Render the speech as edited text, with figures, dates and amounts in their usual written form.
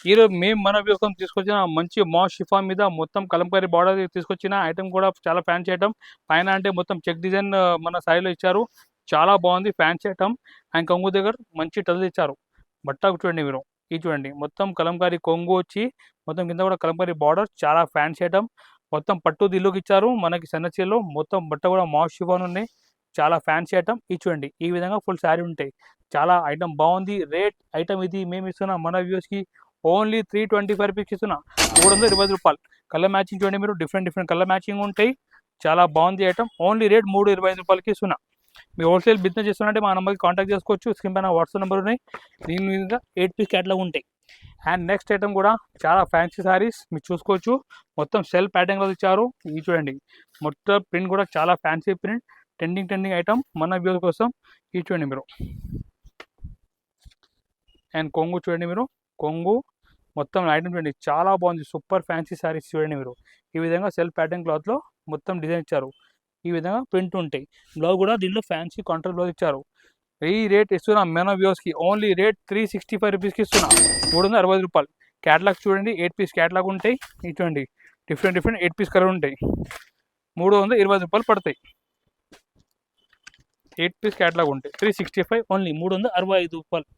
ఈరోజు మేము మన కోసం తీసుకొచ్చిన మంచి మాస్ షిఫాన్ మీద మొత్తం కలంకారీ బార్డర్ తీసుకొచ్చిన ఐటమ్ కూడా చాలా ఫ్యాన్సీ ఐటమ్. పైన అంటే మొత్తం చెక్ డిజైన్ మన స్థాయిలో ఇచ్చారు. చాలా బాగుంది ఫ్యాన్సీ ఐటమ్. అండ్ కొంగు దగ్గర మంచి టజల్ ఇచ్చారు. బట్ట చూడండి మీరు, ఇది చూడండి మొత్తం కలంకారీ కొంగు వచ్చి మొత్తం కింద కూడా కలంకారీ బార్డర్, చాలా ఫ్యాన్సీ ఐటమ్. మొత్తం పట్టు దిల్లుకి ఇచ్చారు మనకి సన్నచీరలో. మొత్తం బట్ట కూడా మాస్ షిఫాన్ ఉన్నాయి. చాలా ఫ్యాన్సీ ఐటమ్. ఇది చూడండి ఈ విధంగా ఫుల్ శారీ ఉంటాయి. చాలా ఐటమ్ బాగుంది. రేట్ ఐటమ్ ఇది మేము ఇస్తున్నాం మన వ్యూస్కి ఓన్లీ 325 రూపీస్ ఇస్తున్నా. 320 రూపాయలు. కలర్ మ్యాచింగ్ చూడండి మీరు, డిఫరెంట్ కలర్ మ్యాచింగ్ ఉంటాయి. చాలా బాగుంది ఐటమ్. ఓన్లీ రేట్ 325 రూపాయలకి ఇస్తున్నా. మీ హోల్సేల్ బిజినెస్ చేస్తున్నట్టే మా నెంబర్కి కాంటాక్ట్ చేసుకోవచ్చు. స్క్రీన్ పైన వాట్సాప్ నెంబర్ ఉన్నాయి. దీని మీద 8 పీస్ క్యాట్లాగ్ ఉంటాయి. అండ్ నెక్స్ట్ ఐటమ్ కూడా చాలా ఫ్యాన్సీ సారీస్ మీరు చూసుకోవచ్చు. మొత్తం సెల్ ప్యాటర్న్లో ఇచ్చారు. ఇది చూడండి మొత్తం ప్రింట్ కూడా చాలా ఫ్యాన్సీ ప్రింట్. ట్రెండింగ్ ఐటమ్ మన వ్యూస్ కోసం. ఇది చూడండి మీరు. అండ్ కొంగు చూడండి మీరు, కొంగు మొత్తం ఐటమ్ చూడండి చాలా బాగుంది. సూపర్ ఫ్యాన్సీ శారీస్ చూడండి మీరు. ఈ విధంగా సెల్ఫ్ ప్యాటర్న్ క్లాత్లో మొత్తం డిజైన్ ఇచ్చారు. ఈ విధంగా ప్రింట్ ఉంటాయి. బ్లౌజ్ కూడా దీంట్లో ఫ్యాన్సీ కాంట్రాస్ట్ బ్లౌజ్ ఇచ్చారు. ఈ రేట్ ఇస్తున్నా మన వ్యూస్కి ఓన్లీ రేట్ 365 రూపీస్కి ఇస్తున్నా. 360 రూపాయలు. క్యాటలాగ్ చూడండి 8 పీస్ క్యాటలాగ్ ఉంటాయి. ఇది చూడండి డిఫరెంట్ 8 పీస్ కలర్ ఉంటాయి. 320 రూపాయలు పడతాయి. 8 పీస్ క్యాటలాగ్ ఉంటాయి. 365 ఓన్లీ 365 రూపాయలు.